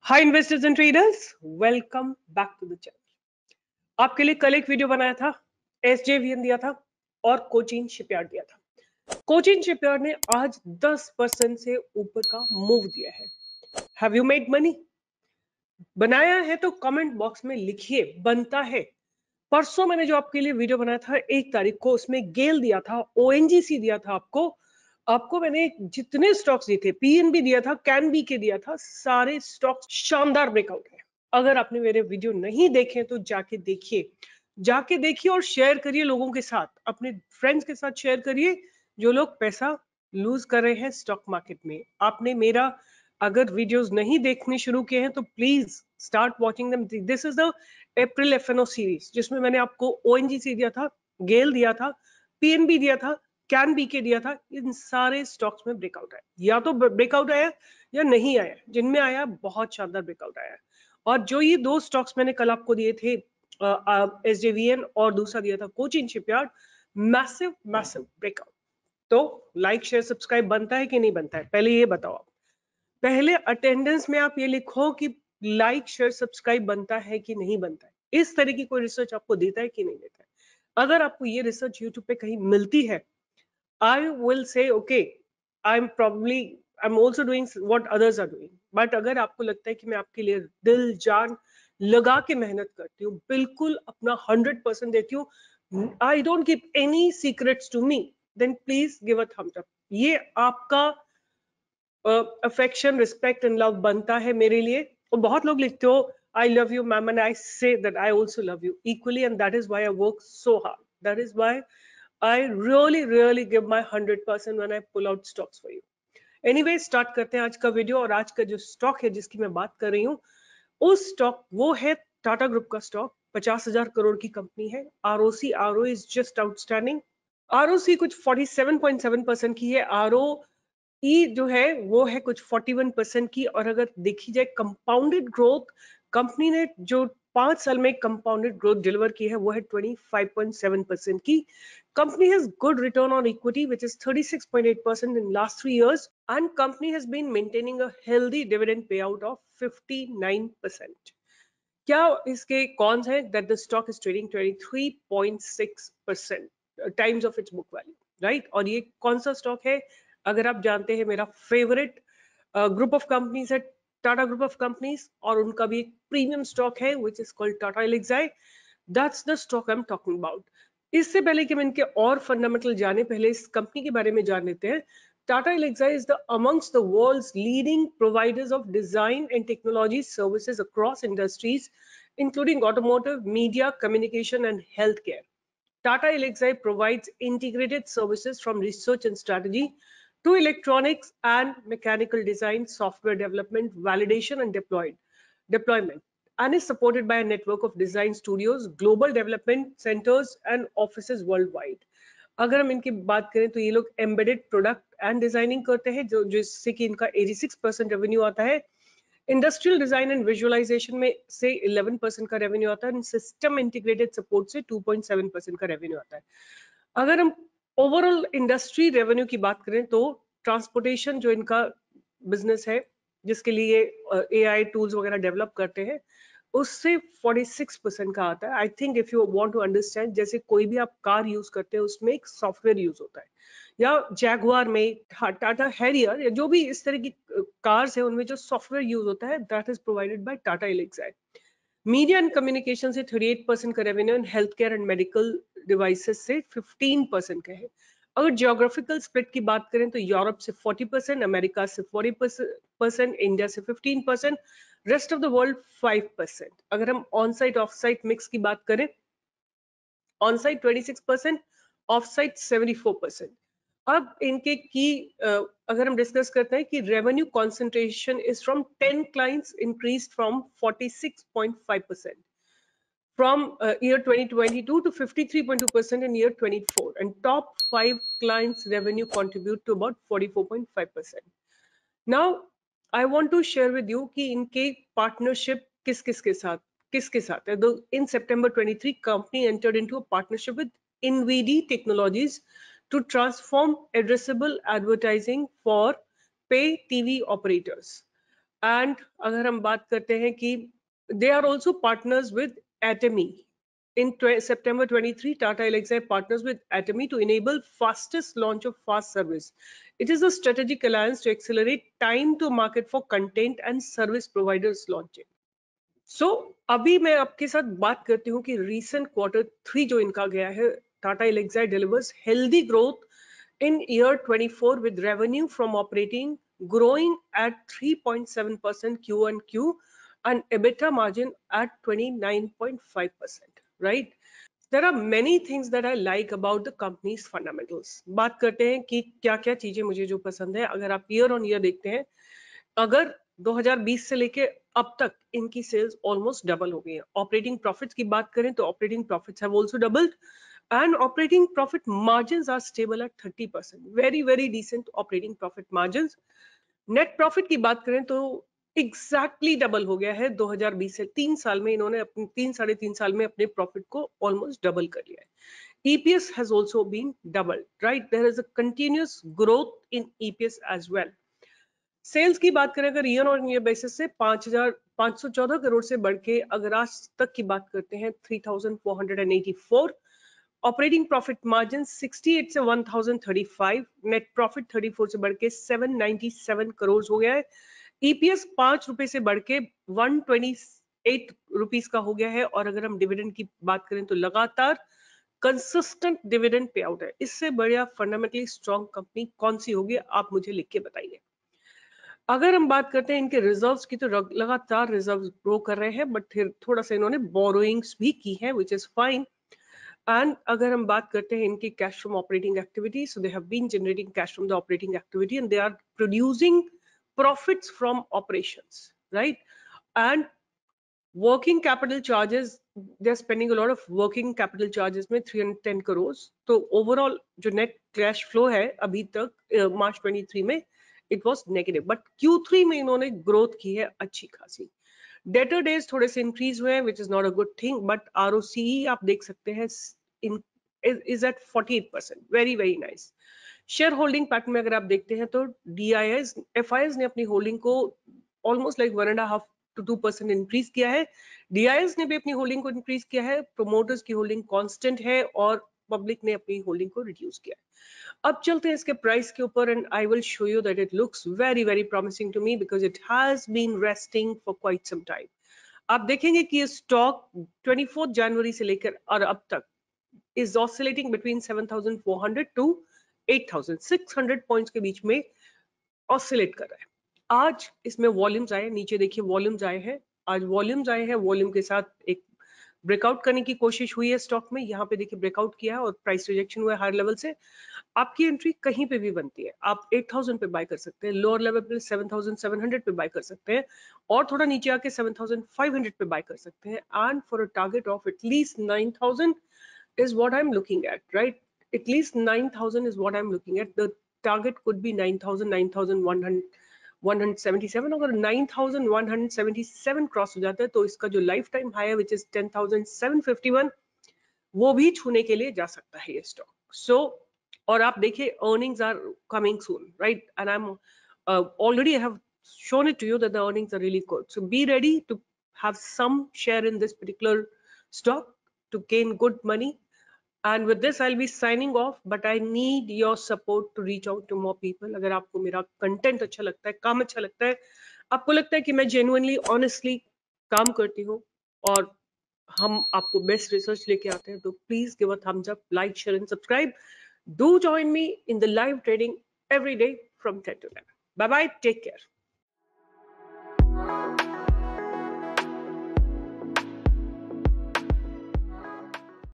Hi investors and traders, welcome back to the channel. आपके लिए कल एक वीडियो बनाया था, एसजेवीएन दिया था और कोचिन शिपयार्ड दिया था। कोचिन शिपयार्ड ने आज 10% से ऊपर का मूव दिया है। Have you made money? बनाया है तो कमेंट बॉक्स में लिखिए, बनता है। परसों मैंने जो आपके लिए वीडियो बनाया था 1 तारीख को, उसमें गेल दिया था, ओएनजीसी दिया था आपको। आपको मैंने जितने स्टॉक्स दिए थे, पीएनबी दिया था, कैनबी के दिया था, सारे स्टॉक्स शानदार ब्रेकआउट है। अगर आपने मेरे वीडियो नहीं देखे तो जाके देखिए और शेयर करिए लोगों के साथ, अपने फ्रेंड्स के साथ शेयर करिए जो लोग पैसा लूज कर रहे हैं स्टॉक मार्केट में। आपने मेरा अगर वीडियोस नहीं देखने शुरू किए हैं तो please start watching them. This is the April F N O series, जिसमें मैंने आपको ओएनजीसी दिया था, गेल दिया था, पीएनबी दिया था, कैन बी के दिया था। इन सारे स्टॉक्स में ब्रेकआउट आया, या तो ब्रेकआउट आया या नहीं आया। जिनमें आया बहुत शानदार ब्रेकआउट आया। और जो ये दो स्टॉक्स मैंने कल आपको दिए थे, एसजेवीएन और दूसरा दिया था Cochin shipyard, massive massive breakout. तो लाइक शेयर सब्सक्राइब बनता है कि नहीं बनता है, पहले ये बताओ आप। पहले अटेंडेंस में आप ये लिखो कि लाइक शेयर सब्सक्राइब बनता है कि नहीं बनता है। इस तरह की कोई रिसर्च आपको देता है कि नहीं देता है? अगर आपको ये रिसर्च यूट्यूब पे कहीं मिलती है, I will say okay, I am also doing what others are doing. But अगर आपको लगता है कि मैं आपके लिए दिल जान लगा के मेहनत करती हूँ, बिल्कुल अपना 100% देती हूँ, I don't keep any secrets to me, then please give a thumbs up. ये आपका अफेक्शन, रिस्पेक्ट एंड लव बनता है मेरे लिए। और बहुत लोग लिखते हो I love you ma'am, and I say that I also love you equally, and that is why I work so hard, that is why I really give my 100% when I pull out stocks for you. Anyway, start करते हैं आज का video. और आज का जो stock है जिसकी मैं बात कर रही हूँ, उस स्टॉक वो है टाटा ग्रुप का स्टॉक। 50,000 करोड़ की कंपनी है। ROC RO is just outstanding. ROC कुछ 47.7% की है। आरओ ई जो है वो है कुछ 41% की। और अगर देखी जाए कंपाउंडेड ग्रोथ, कंपनी ने जो 5 साल में कंपाउंडेड ग्रोथ डिलीवर की है वो है 25.7% की। Company has good return on equity, which is 36.8% in last 3 years, and company has been maintaining a healthy dividend payout of 59%. क्या इसके कॉन्स हैं? That the stock is trading 23.6% times of its book value, right? और ये कौन सा stock है? अगर आप जानते हैं, मेरा फेवरेट ग्रुप ऑफ कंपनीज है टाटा ग्रुप ऑफ कंपनीज, और उनका भी एक प्रीमियम स्टॉक है which is called Tata Elxsi. That's the stock I am talking about. इससे पहले कि हम इनके और फंडामेंटल जाने, पहले इस कंपनी के बारे में जान लेते हैं। Tata Elxsi is amongst the world's leading providers of design and technology services across industries, including automotive, media, communication, and healthcare. Tata Elxsi provides integrated services from research and strategy to electronics and mechanical design, software development, validation, and deployment, and is supported by a network of design studios, global development centers, and offices worldwide. अगर हम इनकी बात करें तो ये लोग embedded product and designing करते हैं, जो जिससे कि इनका 86% रेवेन्यू आता है। इंडस्ट्रियल डिजाइन एंड विजुअलाइजेशन में से 11% का रेवेन्यू आता है। सिस्टम इंटीग्रेटेड सपोर्ट से 2.7% का रेवेन्यू आता है। अगर हम ओवरऑल इंडस्ट्री रेवेन्यू की बात करें तो ट्रांसपोर्टेशन जो इनका बिजनेस है, जिसके लिए एआई टूल्स वगैरह डेवलप करते हैं, उससे 46% का आता है। I think if you want to understand, जैसे कोई भी आप कार यूज करते हैं उसमें एक सॉफ्टवेयर यूज होता है, या जैगुआर में, टाटा हैरियर, या जो भी इस तरह की कार्स है उनमें जो सॉफ्टवेयर यूज होता है, that is provided by Tata Elxsi. Media and communication से 38% का revenue, and health care and medical devices से 15% का है। अगर जियोग्राफिकल स्प्लिट की बात करें तो यूरोप से 40%, अमेरिका से 40%, इंडिया से 15%, रेस्ट ऑफ द वर्ल्ड 5%। अगर हम on site of site mix की बात करें, ऑन साइट 26%, ऑफ साइट 74%। अब इनके की अगर हम डिस्कस करते हैं कि revenue concentration is from 10 clients increase from 46.5% from year 2022 to 53.2% in year 24, and top 5 clients revenue contribute to about 44.5%. Now I want to share with you कि इनके पार्टनरशिप किसके साथ है। In September 23, company entered into a partnership with InVD Technologies to transform addressable advertising for pay TV operators. And अगर हम बात करते हैं कि they are also partners with Atomy. In September 23, Tata Elxsi partners with Atomy to enable fastest launch of fast service. It is a strategic alliance to accelerate time to market for content and service providers launching. So, अभी मैं आपके साथ बात करती हूँ कि recent Q3 जो इनका गया है, Tata Elxsi delivers healthy growth in year 24 with revenue from operating growing at 3.7% Q-on-Q and EBITDA margin at 29.5%, right? There are many things that I like about the company's fundamentals. बात करते हैं कि क्या-क्या चीजें मुझे जो पसंद है. अगर आप year on year देखते हैं, अगर 2020 से लेके अब तक इनकी सेल्स ऑलमोस्ट डबल हो गई है. ऑपरेटिंग प्रॉफिट्स की बात करें तो operating profits have also doubled and operating profit margins are stable at 30%. Very decent operating profit margins. Net profit की बात करें तो exactly डबल हो गया है 2020 से. 3 साल में इन्होंने अपने 3-3.5 साल में अपने प्रॉफिट को ऑलमोस्ट डबल कर लिया है. EPS has also been doubled, right? There is a continuous growth in EPS as well. Sales की बात करें अगर ईयर ऑन ईयर बेसिस से 5,514 करोड़ से बढ़ के अगर आज तक की बात करते हैं 3,484. ऑपरेटिंग प्रॉफिट मार्जिन 68 से 1,035, नेट प्रॉफिट 34 से बढ़ के 797 करोड़ हो गया है. ईपीएस 5 रुपए से बढ़ के 128 रुपीस का हो गया है. और अगर हम डिविडेंड की बात करें तो लगातार कंसिस्टेंट डिविडेंड पे आउट है. इससे बढ़िया फंडामेंटली स्ट्रॉन्ग कंपनी कौन सी होगी, आप मुझे लिख के बताइए. अगर हम बात करते हैं इनके रिजर्व्स की तो लगातार रिजर्व्स ग्रो कर रहे हैं, बट फिर थोड़ा सा इन्होंने बोरोइंग्स भी की है व्हिच इज फाइन. एंड अगर हम बात करते हैं इनकी cash from operating activity, so they have been generating cash from the operating activity and they are producing profits from operations, right? And working capital charges, they are spending a lot of working capital charges में 310 करोड़. तो overall जो net cash flow है अभी तक मार्च 23 में it was negative, but Q3 में इन्होंने growth की है अच्छी खासी. डेटर डेज थोड़े से इंक्रीज हुए हैं which is not a good thing, but ROCE आप देख सकते हैं is at 48%. Very nice. Share holding pattern में अगर आप देखते हैं तो FIs ने अपनी होल्डिंग को ऑलमोस्ट लाइक 1.5 to 2% इंक्रीज किया है. DIs ने भी अपनी होल्डिंग को इंक्रीज किया है. प्रोमोटर्स की होल्डिंग कांस्टेंट है और पब्लिक ने अपनी होल्डिंग को रिड्यूस किया है. अब चलते हैं इसके प्राइस के ऊपर and I will show you that it looks very promising to me because it has been resting for quite some time. आप देखेंगे कि ये स्टॉक 24 जनवरी से लेकर और अब तक is oscillating between 7,400 to 8,600 points के बीच में ऑसिलेट कर रहा है. आज इसमें वॉल्यूम्स आए, नीचे देखिए वॉल्यूम्स आए हैं. आज वॉल्यूम्स आए हैं, वॉल्यूम के साथ एक ब्रेकआउट करने की कोशिश हुई है स्टॉक में. यहाँ पे देखिए ब्रेकआउट किया है और प्राइस रिजेक्शन हुआ है हायर लेवल से. आपकी एंट्री कहीं पे भी बनती है. आप 8,000 पे बाय कर सकते हैं, लोअर लेवल पे 7,700 पे बाय कर सकते हैं और थोड़ा नीचे आके 7,500 पे बाय कर सकते हैं. And for a target of at least 9,000 is what I'm looking at, right? At least 9,000 is what I'm looking at. The target could be 9,000, 9,177. अगर 9,177 क्रॉस हो जाता है तो इसका जो लाइफ टाइम हाई है विच इज 10,751 वो भी छूने के लिए जा सकता है ये स्टॉक. सो और आप देखिए earnings are coming soon, right? And I'm already I have shown it to you that the earnings are really good. So be ready to have some share in this particular stock to gain good money. And with this I'll be signing off, but I need your support to reach out to more people. अगर आपको मेरा content अच्छा लगता है, काम अच्छा लगता है, आपको लगता है कि मैं genuinely honestly काम करती हूँ और हम आपको बेस्ट रिसर्च लेके आते हैं, तो please give a thumbs up, like, share and subscribe. Do join me in the live trading every day from 10 to 11. Bye bye, take care.